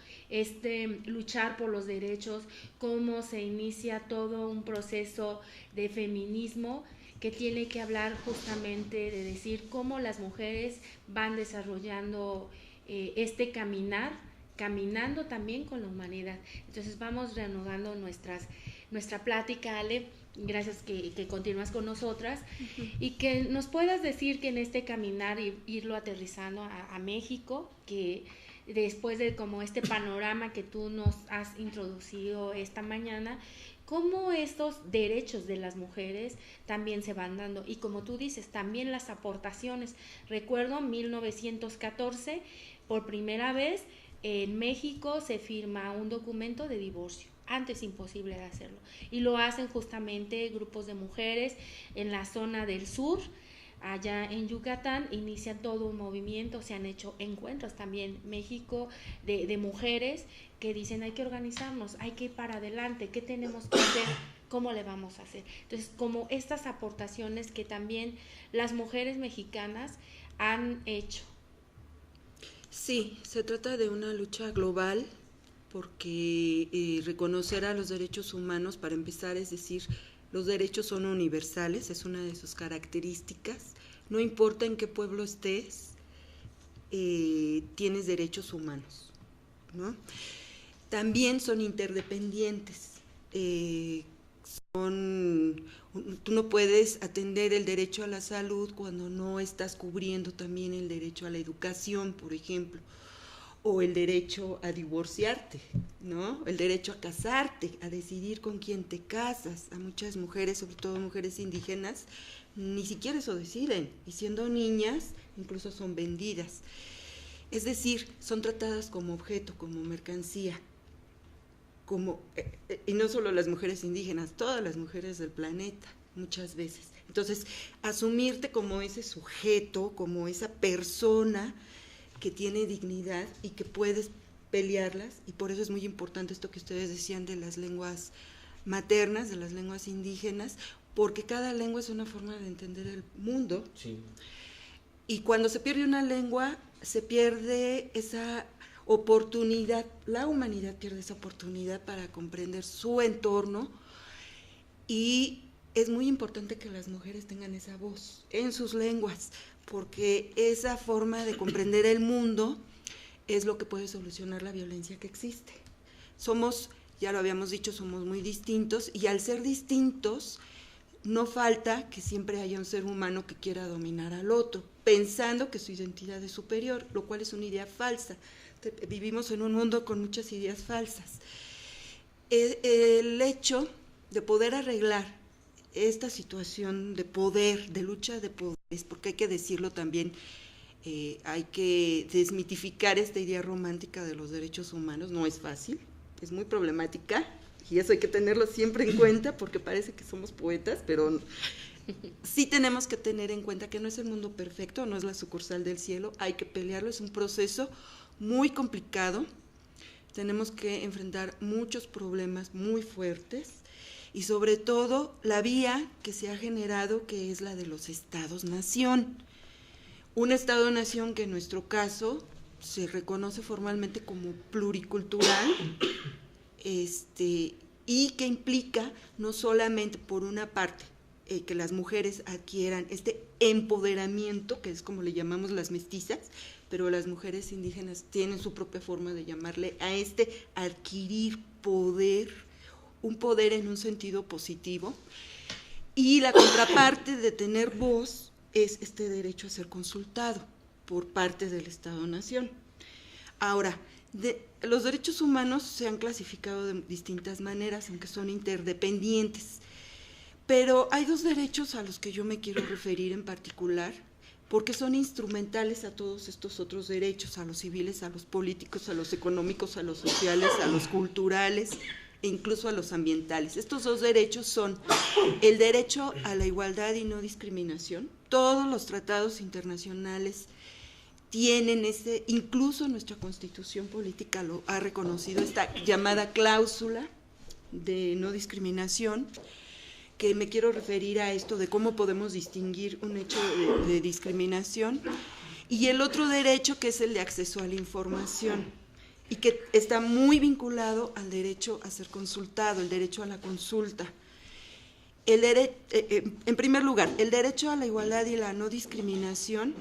luchar por los derechos, cómo se inicia todo un proceso de feminismo que tiene que hablar justamente de decir cómo las mujeres van desarrollando caminando también con la humanidad. Entonces vamos reanudando nuestra plática, Ale. Gracias que continúas con nosotras. Uh-huh. Y que nos puedas decir que en este caminar irlo aterrizando a México, que después de como este panorama que tú nos has introducido esta mañana, cómo estos derechos de las mujeres también se van dando, y como tú dices, también las aportaciones. Recuerdo 1914, por primera vez en México se firma un documento de divorcio. Antes imposible de hacerlo, y lo hacen justamente grupos de mujeres en la zona del sur, allá en Yucatán. Inician todo un movimiento, se han hecho encuentros también México de mujeres que dicen hay que organizarnos, hay que ir para adelante, ¿qué tenemos que hacer? ¿Cómo le vamos a hacer? Entonces, como estas aportaciones que también las mujeres mexicanas han hecho.
Sí, se trata de una lucha global, porque reconocer a los derechos humanos, para empezar, es decir, los derechos son universales, es una de sus características. No importa en qué pueblo estés, tienes derechos humanos, ¿no? También son interdependientes. Tú no puedes atender el derecho a la salud cuando no estás cubriendo también el derecho a la educación, por ejemplo, o el derecho a divorciarte, ¿no? El derecho a casarte, a decidir con quién te casas. A muchas mujeres, sobre todo mujeres indígenas, ni siquiera eso deciden, y siendo niñas incluso son vendidas. Es decir, son tratadas como objeto, como mercancía, y no solo las mujeres indígenas, todas las mujeres del planeta, muchas veces. Entonces, asumirte como ese sujeto, como esa persona que tiene dignidad y que puedes pelearlas, y por eso es muy importante esto que ustedes decían de las lenguas maternas, de las lenguas indígenas, porque cada lengua es una forma de entender el mundo.
Sí.
Y cuando se pierde una lengua, se pierde esa oportunidad, la humanidad pierde esa oportunidad para comprender su entorno, y es muy importante que las mujeres tengan esa voz en sus lenguas, porque esa forma de comprender el mundo es lo que puede solucionar la violencia que existe. Somos, ya lo habíamos dicho, somos muy distintos, y al ser distintos, no falta que siempre haya un ser humano que quiera dominar al otro, pensando que su identidad es superior, lo cual es una idea falsa. Vivimos en un mundo con muchas ideas falsas. El hecho de poder arreglar esta situación de poder, de lucha de poderes, porque hay que decirlo también, hay que desmitificar esta idea romántica de los derechos humanos. No es fácil, es muy problemática, y eso hay que tenerlo siempre en cuenta, porque parece que somos poetas, pero sí tenemos que tener en cuenta que no es el mundo perfecto, no es la sucursal del cielo, hay que pelearlo, es un proceso muy complicado, tenemos que enfrentar muchos problemas muy fuertes, y sobre todo la vía que se ha generado, que es la de los estados-nación. Un estado-nación que en nuestro caso se reconoce formalmente como pluricultural, y que implica no solamente, por una parte, que las mujeres adquieran este empoderamiento, que es como le llamamos las mestizas, pero las mujeres indígenas tienen su propia forma de llamarle a adquirir poder, un poder en un sentido positivo, y la contraparte de tener voz es este derecho a ser consultado por parte del Estado-Nación. Ahora, los derechos humanos se han clasificado de distintas maneras, aunque son interdependientes. Pero hay dos derechos a los que yo me quiero referir en particular, porque son instrumentales a todos estos otros derechos, a los civiles, a los políticos, a los económicos, a los sociales, a los culturales e incluso a los ambientales. Estos dos derechos son el derecho a la igualdad y no discriminación. Todos los tratados internacionales tienen incluso nuestra Constitución política lo ha reconocido, esta llamada cláusula de no discriminación, que me quiero referir a esto de cómo podemos distinguir un hecho de discriminación, y el otro derecho que es el de acceso a la información, y que está muy vinculado al derecho a ser consultado, el derecho a la consulta. En primer lugar, el derecho a la igualdad y la no discriminación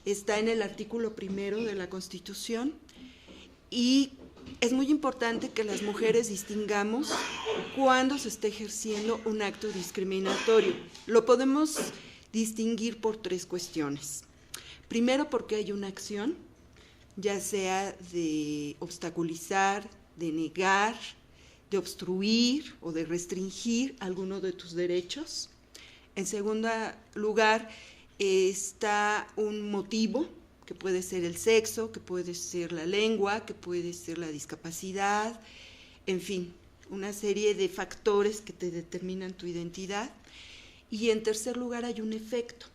está en el artículo 1 de la Constitución, y es muy importante que las mujeres distingamos cuando se está ejerciendo un acto discriminatorio. Lo podemos distinguir por tres cuestiones. Primero, porque hay una acción, ya sea de obstaculizar, de negar, de obstruir o de restringir alguno de tus derechos. En segundo lugar, está un motivo, que puede ser el sexo, que puede ser la lengua, que puede ser la discapacidad, en fin, una serie de factores que te determinan tu identidad. Y en tercer lugar hay un efecto,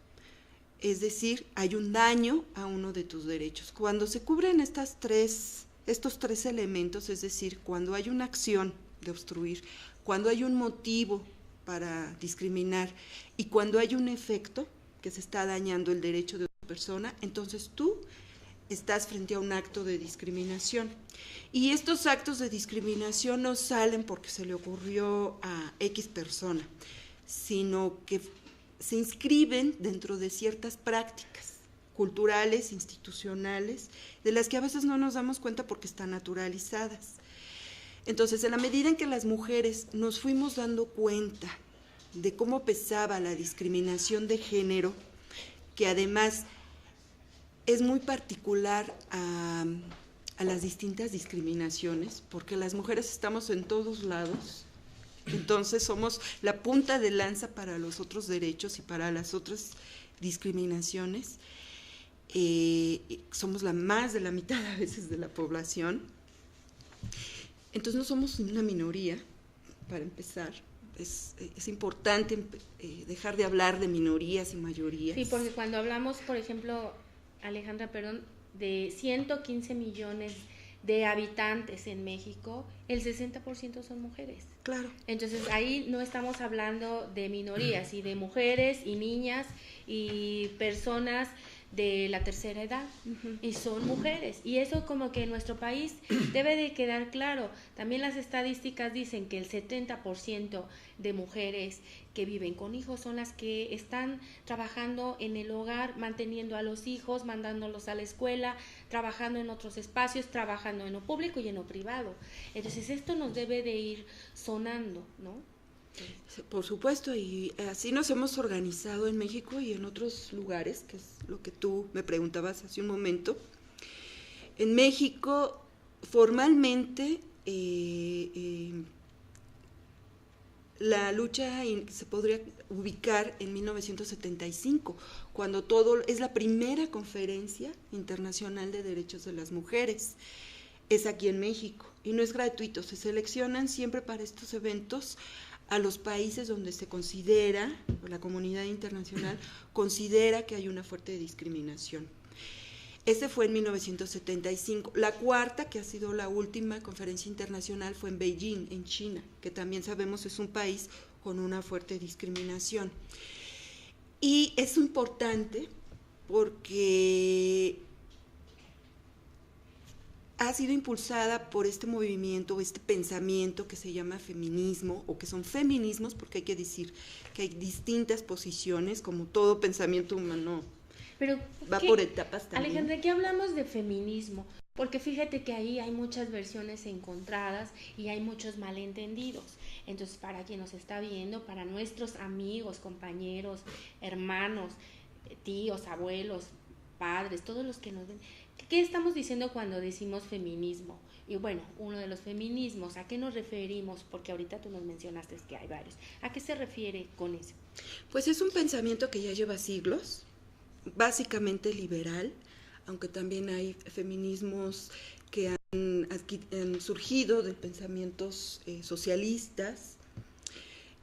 es decir, hay un daño a uno de tus derechos. Cuando se cubren estos tres elementos, es decir, cuando hay una acción de obstruir, cuando hay un motivo para discriminar y cuando hay un efecto que se está dañando el derecho de otra persona, entonces tú estás frente a un acto de discriminación. Y estos actos de discriminación no salen porque se le ocurrió a X persona, sino que se inscriben dentro de ciertas prácticas culturales, institucionales, de las que a veces no nos damos cuenta porque están naturalizadas. Entonces, en la medida en que las mujeres nos fuimos dando cuenta de cómo pesaba la discriminación de género, que además es muy particular a las distintas discriminaciones, porque las mujeres estamos en todos lados, entonces somos la punta de lanza para los otros derechos y para las otras discriminaciones. Somos más de la mitad a veces de la población, entonces no somos una minoría, para empezar. Es importante dejar de hablar de minorías y mayorías.
Sí, porque cuando hablamos, por ejemplo, Alejandra, de 115 millones de habitantes en México, el 60% son mujeres.
Claro.
Entonces ahí no estamos hablando de minorías, y de mujeres y niñas y personas de la tercera edad, y son mujeres, y eso como que en nuestro país debe de quedar claro. También las estadísticas dicen que el 70% de mujeres que viven con hijos son las que están trabajando en el hogar, manteniendo a los hijos, mandándolos a la escuela, trabajando en otros espacios, trabajando en lo público y en lo privado. Entonces esto nos debe de ir sonando, ¿no?
Por supuesto, y así nos hemos organizado en México y en otros lugares, que es lo que tú me preguntabas hace un momento. En México, formalmente, la lucha se podría ubicar en 1975, cuando es la primera conferencia internacional de derechos de las mujeres. Es aquí en México y no es gratuito, se seleccionan siempre para estos eventos a los países donde se considera, o la comunidad internacional considera que hay una fuerte discriminación. Este fue en 1975. La cuarta, que ha sido la última conferencia internacional, fue en Beijing, en China, que también sabemos es un país con una fuerte discriminación. Y es importante porque ha sido impulsada por este movimiento, este pensamiento que se llama feminismo, o que son feminismos, porque hay que decir que hay distintas posiciones, como todo pensamiento humano.
Pero
va por etapas también.
Alejandra, ¿qué hablamos de feminismo? Porque fíjate que ahí hay muchas versiones encontradas y hay muchos malentendidos. Entonces, para quien nos está viendo, para nuestros amigos, compañeros, hermanos, tíos, abuelos, padres, todos los que nos ven, ¿qué estamos diciendo cuando decimos feminismo? y bueno, uno de los feminismos, ¿a qué nos referimos? Porque ahorita tú nos mencionaste que hay varios. ¿A qué se refiere con eso?
Pues es un pensamiento que ya lleva siglos, básicamente liberal, aunque también hay feminismos que han surgido de pensamientos socialistas,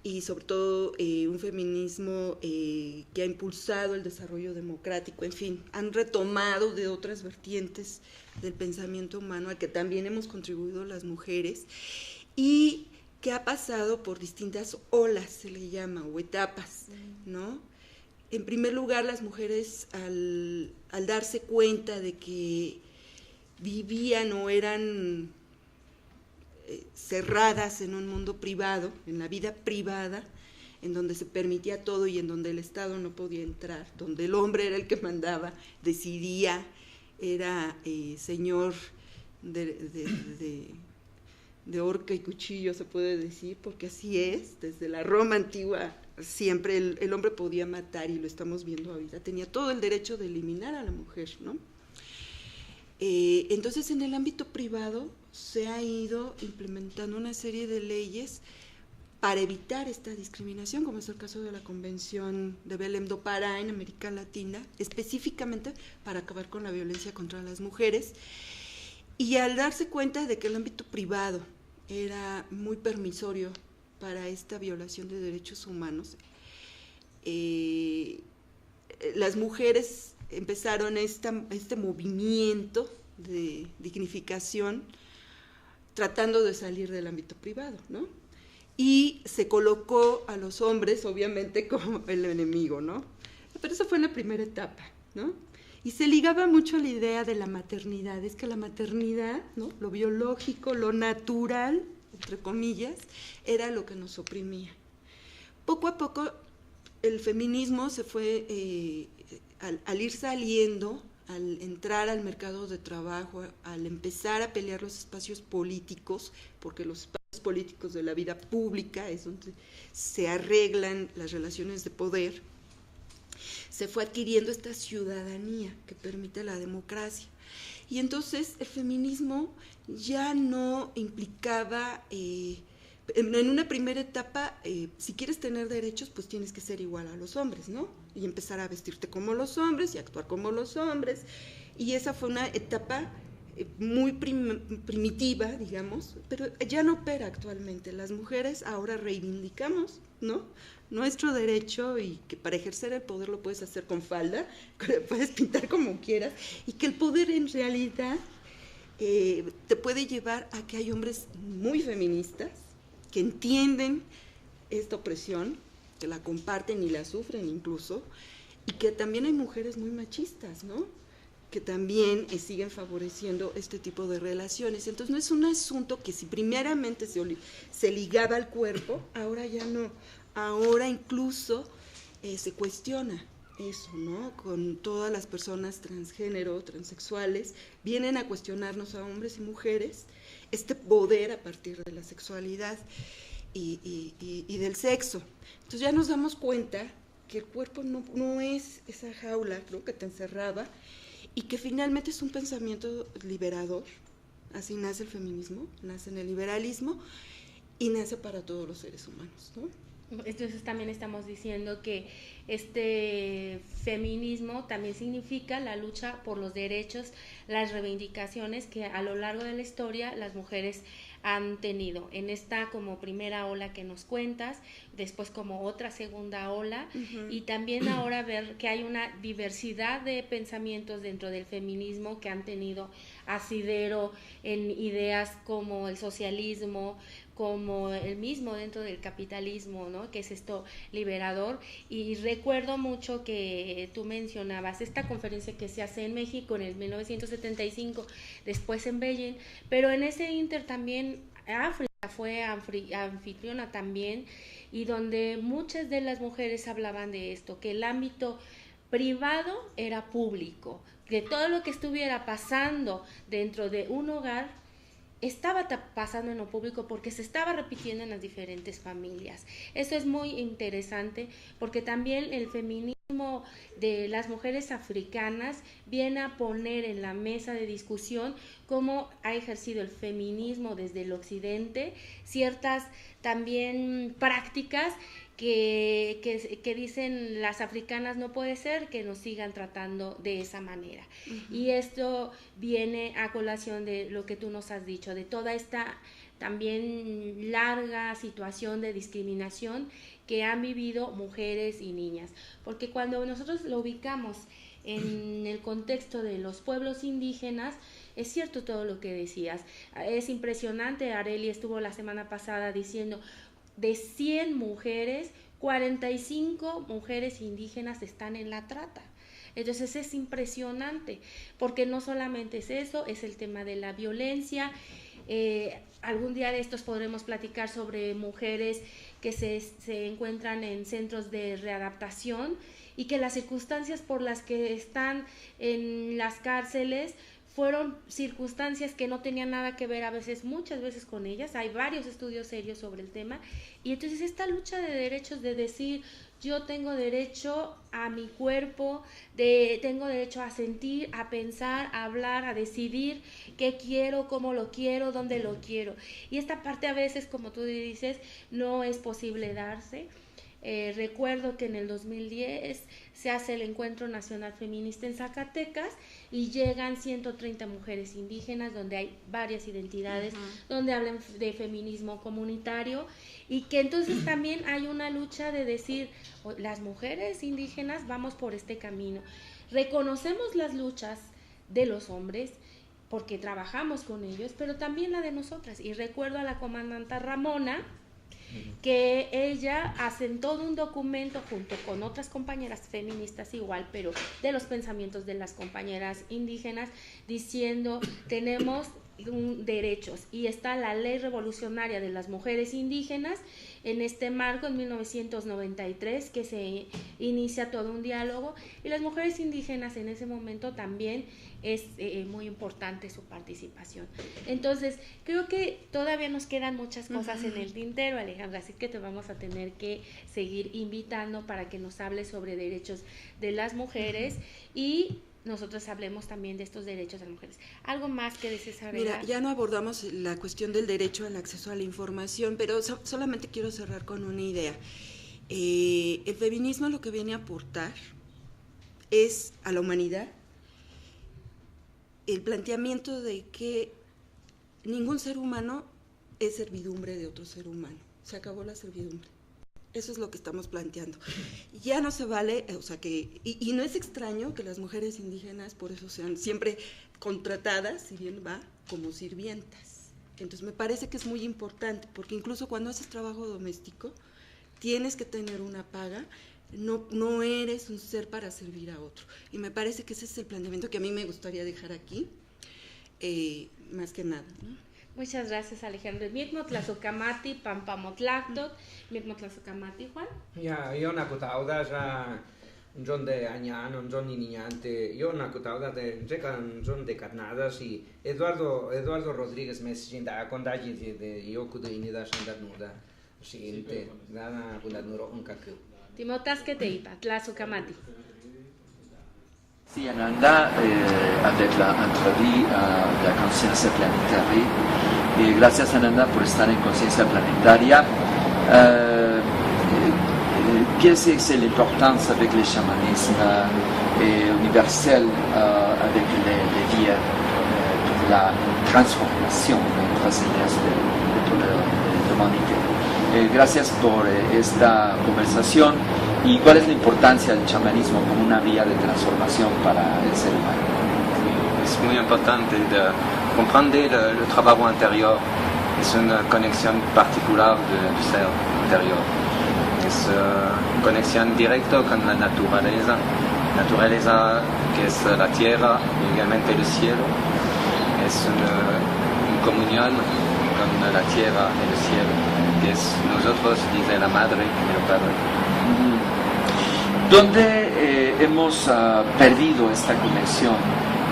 y sobre todo un feminismo que ha impulsado el desarrollo democrático, en fin, han retomado de otras vertientes del pensamiento humano al que también hemos contribuido las mujeres, y que ha pasado por distintas olas, se le llama, o etapas, ¿no? En primer lugar, las mujeres al darse cuenta de que vivían o eran cerradas en un mundo privado, en la vida privada, en donde se permitía todo y en donde el Estado no podía entrar, donde el hombre era el que mandaba, decidía, era señor de horca y cuchillo, se puede decir, porque así es, desde la Roma antigua siempre el hombre podía matar, y lo estamos viendo ahorita, tenía todo el derecho de eliminar a la mujer, ¿no? Entonces, en el ámbito privado se ha ido implementando una serie de leyes para evitar esta discriminación, como es el caso de la Convención de Belém do Pará en América Latina, específicamente para acabar con la violencia contra las mujeres. Y al darse cuenta de que el ámbito privado era muy permisorio para esta violación de derechos humanos, las mujeres empezaron este movimiento de dignificación tratando de salir del ámbito privado, ¿no? Y se colocó a los hombres, obviamente, como el enemigo, ¿no? Pero eso fue en la primera etapa, ¿no? Y se ligaba mucho a la idea de la maternidad, es que la maternidad, ¿no?, lo biológico, lo natural, entre comillas, era lo que nos oprimía. Poco a poco el feminismo se fue, al ir saliendo, al entrar al mercado de trabajo, al empezar a pelear los espacios políticos, porque los espacios políticos de la vida pública es donde se arreglan las relaciones de poder, se fue adquiriendo esta ciudadanía que permite la democracia. Y entonces el feminismo ya no implicaba, en una primera etapa, si quieres tener derechos, pues tienes que ser igual a los hombres, ¿no? Y empezar a vestirte como los hombres y actuar como los hombres. Y esa fue una etapa muy primitiva, digamos, pero ya no opera actualmente. Las mujeres ahora reivindicamos, ¿no?, nuestro derecho, y que para ejercer el poder lo puedes hacer con falda, que puedes pintar como quieras, y que el poder en realidad te puede llevar a que hay hombres muy feministas que entienden esta opresión, que la comparten y la sufren incluso, y que también hay mujeres muy machistas, ¿no?, que también siguen favoreciendo este tipo de relaciones. Entonces no es un asunto que si primeramente se ligaba al cuerpo, ahora ya no. Ahora incluso se cuestiona eso, ¿no? Con todas las personas transgénero, transexuales, vienen a cuestionarnos a hombres y mujeres este poder a partir de la sexualidad y del sexo. Entonces ya nos damos cuenta que el cuerpo no es esa jaula, ¿no?, que te encerraba, y que finalmente es un pensamiento liberador. Así nace el feminismo, nace en el liberalismo y nace para todos los seres humanos, ¿no?
Entonces también estamos diciendo que este feminismo también significa la lucha por los derechos, las reivindicaciones que a lo largo de la historia las mujeres han tenido. En esta como primera ola que nos cuentas, después como otra segunda ola, y también ahora ver que hay una diversidad de pensamientos dentro del feminismo que han tenido asidero en ideas como el socialismo, como el mismo dentro del capitalismo, ¿no?, que es esto liberador. Y recuerdo mucho que tú mencionabas esta conferencia que se hace en México en el 1975, después en Beijing, pero en ese inter también África fue anfitriona también, y donde muchas de las mujeres hablaban de esto, que el ámbito privado era público, que todo lo que estuviera pasando dentro de un hogar estaba pasando en lo público porque se estaba repitiendo en las diferentes familias. Eso es muy interesante porque también el feminismo de las mujeres africanas viene a poner en la mesa de discusión cómo ha ejercido el feminismo desde el occidente, ciertas también prácticas que dicen las africanas no puede ser que nos sigan tratando de esa manera. Y esto viene a colación de lo que tú nos has dicho, de toda esta también larga situación de discriminación que han vivido mujeres y niñas, porque cuando nosotros lo ubicamos en el contexto de los pueblos indígenas, es cierto todo lo que decías, es impresionante. Arely estuvo la semana pasada diciendo, de 100 mujeres, 45 mujeres indígenas están en la trata. Entonces es impresionante, porque no solamente es eso, es el tema de la violencia. Algún día de estos podremos platicar sobre mujeres que se encuentran en centros de readaptación y que las circunstancias por las que están en las cárceles fueron circunstancias que no tenían nada que ver muchas veces con ellas. Hay varios estudios serios sobre el tema, y entonces esta lucha de derechos, de decir yo tengo derecho a mi cuerpo, tengo derecho a sentir, a pensar, a hablar, a decidir qué quiero, cómo lo quiero, dónde lo quiero, y esta parte a veces, como tú dices, no es posible darse. Recuerdo que en el 2010 se hace el Encuentro Nacional Feminista en Zacatecas y llegan 130 mujeres indígenas, donde hay varias identidades, donde hablan de feminismo comunitario, y que entonces también hay una lucha de decir, las mujeres indígenas vamos por este camino, reconocemos las luchas de los hombres porque trabajamos con ellos, pero también la de nosotras. Y recuerdo a la comandanta Ramona, que ella asentó un documento junto con otras compañeras feministas igual, pero de los pensamientos de las compañeras indígenas, diciendo tenemos derechos, y está la Ley Revolucionaria de las Mujeres Indígenas. En este marco, en 1993, que se inicia todo un diálogo, y las mujeres indígenas en ese momento también es muy importante su participación. Entonces, creo que todavía nos quedan muchas cosas en el tintero, Alejandra, así que te vamos a tener que seguir invitando para que nos hables sobre derechos de las mujeres y nosotros hablemos también de estos derechos de las mujeres. ¿Algo más que desees agregar?
Mira, ya no abordamos la cuestión del derecho al acceso a la información, pero solamente quiero cerrar con una idea. El feminismo lo que viene a aportar es a la humanidad el planteamiento de que ningún ser humano es servidumbre de otro ser humano. Se acabó la servidumbre. Eso es lo que estamos planteando. Ya no se vale, o sea que, y no es extraño que las mujeres indígenas por eso sean siempre contratadas, si bien va, como sirvientas. Entonces me parece que es muy importante, porque incluso cuando haces trabajo doméstico, tienes que tener una paga, no eres un ser para servir a otro. Y me parece que ese es el planteamiento que a mí me gustaría dejar aquí, más que nada, ¿no?
Muchas gracias, Alejandro. Mirmo tlazocamati, pampamotlactot, mirmo tlazocamati, Juan.
Ya, yo nakutauda ya John de Añano, John Niñante, yo nakutauda de John de Carnadas y Eduardo Rodríguez Messinda, Condaji de Yoku de Inida Sandanuda, siguiente, Dana Kundanuro Unkaku.
Timotas que te ipa, tlazocamati.
Merci Ananda avec la introduit à la conscience planétaire. Et gracias Ananda por estar en conciencia planetaria. Qu'est-ce que c'est l'importance avec le chamanisme universel avec les vies pour la transformation de trascendencia de l'humanité. Gracias por esta conversación. ¿Y cuál es la importancia del chamanismo como una vía de transformación para el ser humano?
Es muy importante de comprender le trabajo interior. Es una conexión particular del ser interior. Es una conexión directa con la naturaleza que es la tierra y igualmente el cielo. Es una comunión con la tierra y el cielo, que es nosotros, dice la madre y el padre.
¿Dónde hemos perdido esta conexión?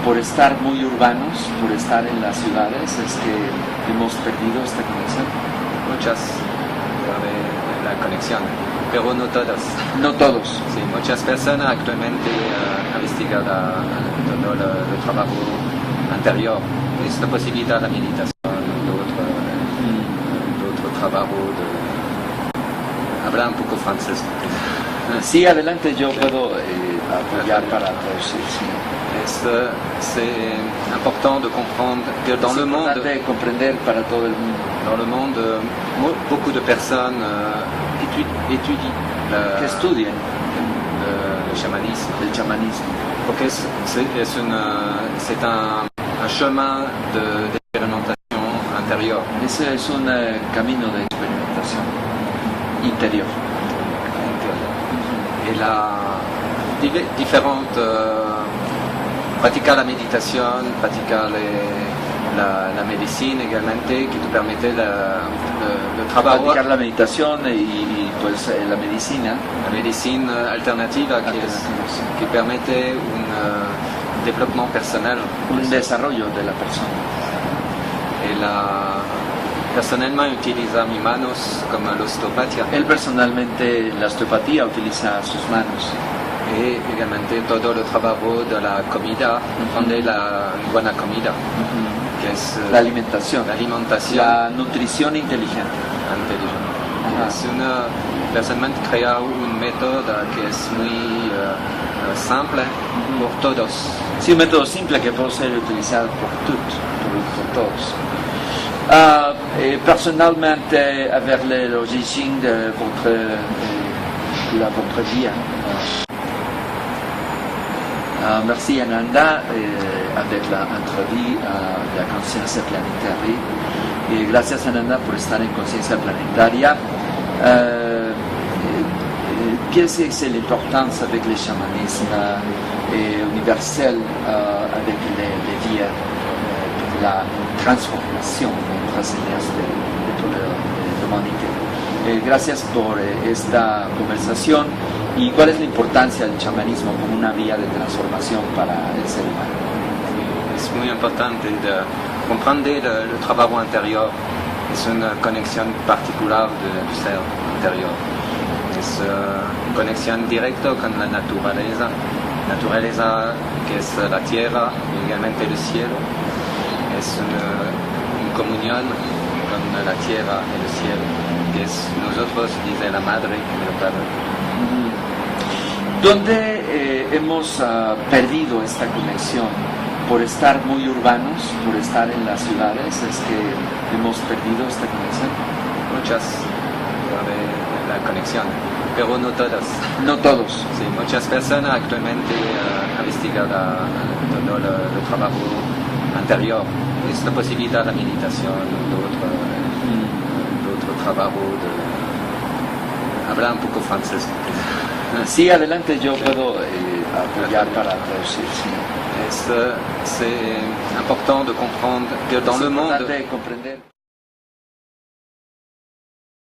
¿Por estar muy urbanos, por estar en las ciudades, es que hemos perdido esta conexión?
Muchas de la conexión. pero no todas.
No todos.
Sí, muchas personas actualmente investigan todo el trabajo anterior. Esto posibilita la meditación, otro trabajo. Habla un poco francés.
Sí, adelante, yo puedo apoyar para traducir. Sí.
C'est important de comprendre que dans le monde,
comprender para todo el mundo.
Dans le monde, beaucoup de personnes étudient
que estudien
le chamanisme.
El chamanismo.
Porque c'est un chemin d'expérimentation intérieure.
Ese es un camino de experimentación interior.
Et différentes praticar la méditation, praticar la médecine également, qui te permettait le travail.
Practicar la meditación y pues la medicina.
La médecine alternative qui permettait un développement personnel.
Un desarrollo de la persona.
Et personnellement utiliza mis manos como la osteopatía.
Él personalmente la osteopatía utiliza sus manos.
Y également todo el trabajo de la comida, de la buena comida, que es
la alimentación, la nutrición inteligente.
Personalmente crea un método que es muy simple por todos.
Sí, un método simple que puede ser utilizado por todos. Personnellement, avec l'origine de votre vie. Merci Ananda avec l'introduction de la conciencia planetaria. Gracias Ananda por estar en conciencia planetaria. Qu'est-ce que c'est l'importance avec le chamanisme universel avec les vies pour la transformación en trascendencia de toda la humanidad? Gracias por esta conversación. ¿Y cuál es la importancia del chamanismo como una vía de transformación para el ser humano?
Es muy importante de comprender el trabajo interior. Es una conexión particular del ser interior. Es una conexión directa con la naturaleza que es la tierra y igualmente el cielo. Es una comunión con la tierra y el cielo, que es nosotros, dice la madre y el padre.
¿Dónde hemos perdido esta conexión? ¿Por estar muy urbanos? ¿Por estar en las ciudades? ¿Es que hemos perdido esta conexión?
Muchas de la conexión, pero no todas.
No todos.
Sí, muchas personas actualmente investigan todo el trabajo anterior. Esto posibilita la meditación, otro trabajo hablar un poco francés.
Sí, adelante, yo puedo apoyar para traducir. Sí.
C'est important de comprendre que dans le monde...
comprender